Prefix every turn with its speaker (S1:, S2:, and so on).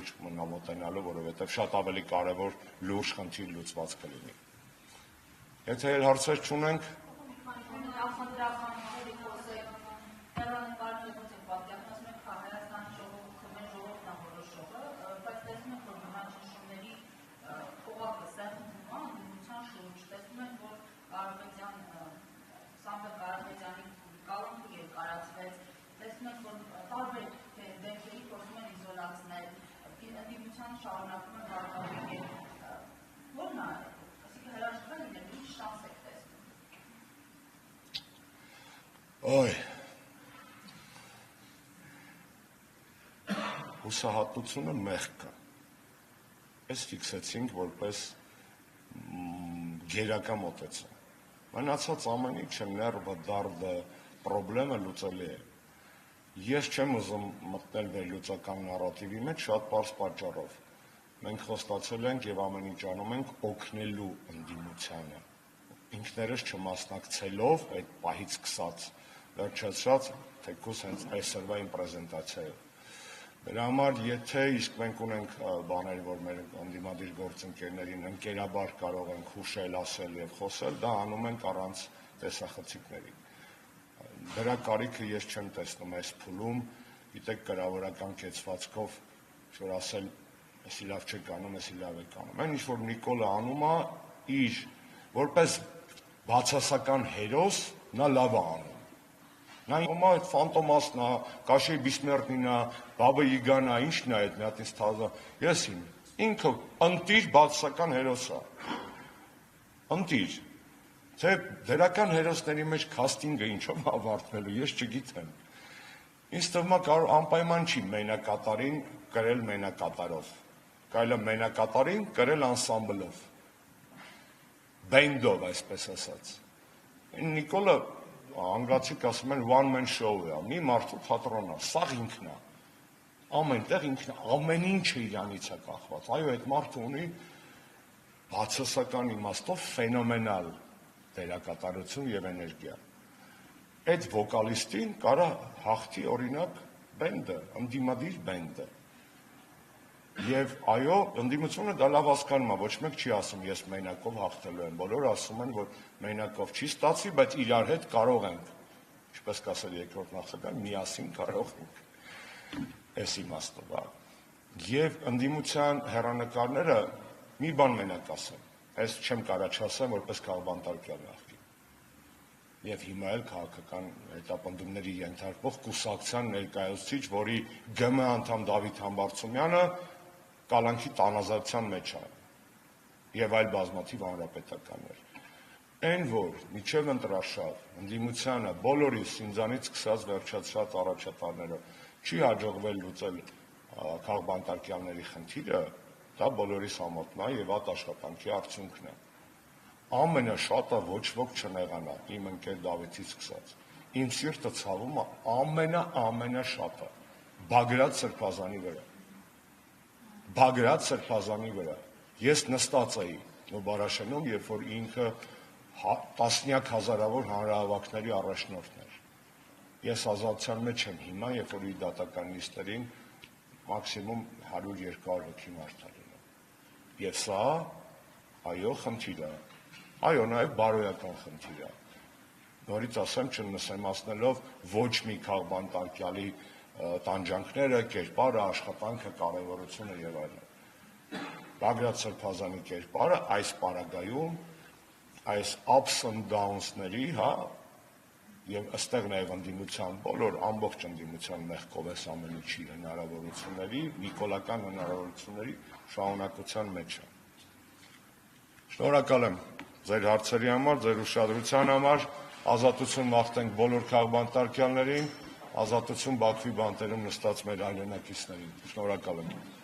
S1: լուրջ մնա մոտենալու, որովհետև շատ ավելի կարևոր լուրջ խնդիր լուծված կլինի։ Եթե էլ հարցեր չունենք, հուսահատությունը մեղք է։ Այս ֆիքսեցինք որպես գերակա մոտեցում։ Մնացած ամեն ինչը ներվը, դարդը, պրոբլեմը լուծելի է։ Ես չեմ ուզում մտնել վերլուծական նարատիվի մեջ շատ պարզ պատճառով։ Մենք խոստացել ենք եւ ամեն ինչ անում ենք օգնելու ընդդիմությանը։ Ինքներս չմասնակցելով այդ պահից սկսած, վերջացած թեկուզ հենց այսօրվա իմ պրեզենտացիայով։ Դրա համար, եթե իսկ մենք ունենք բաներ, որ մեր ընդդիմադիր գործընկերներին ընկերաբար կարող ենք հուշել, ասել եւ խոսել, դա անում ենք առանց տեսախցիկների։ Դրա կարիքը ես չեմ տեսնում այս փուլում, գիտեք, կրավորական կեցվածքով, որ ասել, էսի լավ չեք անում, էսի լավ եք անում։ Այն ինչ որ Նիկոլը անում է, իր որպես բացասական հերոս, նա լավ է անում։ Նա հիմա այդ ֆանտոմասն է, Կաշի Բիսմերտնին է, Բաբը Իգան է, ինչն է այդ մի հատ ինձ թազա։ Ես ինքը ընտիր բացասական հերոս է։ Ընտիր։ Թե դերական հերոսների մեջ քաստինգը ինչով ավարտվելու, ես չգիտեմ։ Ինձ թվում է կարող անպայման չի մենակատարին կրել մենակատարով։ Կարելի է մենակատարին կրել անսամբլով։ Բենդով, այսպես ասած։ Նիկոլը անգլացիք ասում են one man show է, մի մարդու թատրոն է, սաղ ինքն է։ Ամենտեղ ինքն է, ամեն ինչը իրանից է կախված։ Այո, այդ մարդը ունի բացասական իմաստով ֆենոմենալ դերակատարություն եւ էներգիա։ Այդ վոկալիստին կարա հաղթի օրինակ բենդը, ընդդիմադիր բենդը։ Եվ այո, ընդդիմությունը դա լավ հասկանում է, ոչ մեկ չի ասում ես մենակով հաղթելու եմ, բոլորը ասում են, որ մենակով չի ստացվի, բայց իրար հետ կարող ենք, ինչպես կասել երկրորդ նախագահը, միասին կարող ենք։ Այս իմաստով, եւ ընդդիմության հեռանկարները մի բան մենակ ասեմ, այս չեմ կարա չասեմ, որպես քաղբանտարկյալ նախկին։ Եվ հիմա էլ քաղաքական հետապնդումների ենթարկվող կուսակցության ներկայացուցիչ, որի ԳՄ անդամ Դավիթ Համբարձումյանը կալանքի տանազատության մեջ է եւ այլ բազմաթիվ հանրապետականներ։ Այն որ միջև ընտրաշավ ընդդիմությանը բոլորիս ինձանից սկսած վերջացած առաջատարներով չի հաջողվել լուծել քաղբանտարկյալների խնդիրը, դա բոլորիս համոզն է եւ այդ աշխատանքի արդյունքն է։ Ամենաշատը ոչ ոք չնեղանա, իմ ընկեր Դավիթից սկսած։ Իմ սիրտը ցավում է ամենաշատը Բագրատ Սրբազանի վրա։ Բագրատ Սրբազանի վրա։ Ես նստած էի Նոբարաշենում, երբ որ ինքը տասնյակ հազարավոր հանրահավաքների առաջնորդն էր։ Ես ազատության մեջ եմ հիմա, երբ որ իր դատական նիստերին մաքսիմում 100-200 հոգի մարդ է լինում։ Եվ սա, այո, խնդիր է։ Այո, նաև բարոյական խնդիր է։ Նորից ասեմ, չնսեմացնելով ոչ մի քաղբանտարկյալի տանջանքները, կերպարը, աշխատանքը, կարևորությունը եւ այլն։ Բագրատ Սրբազանի կերպարը այս պարագայում, այս ups and downs-ների, եւ ըստեղ նաեւ ընդդիմության բոլոր ամբողջ ընդդիմության մեղքով էս ամեն ինչի հնարավորությունների, նիկոլական հնարավորությունների շարունակության մեջ է։ Շնորհակալ եմ ձեր հարցերի համար, ձեր ուշադրության համար, ազատություն մաղթենք բոլոր քաղբանտարկյալներին, ազատություն Բաքվի բանտերում նստած մեր այլենակիցներին։ Շնորհակալ եմ։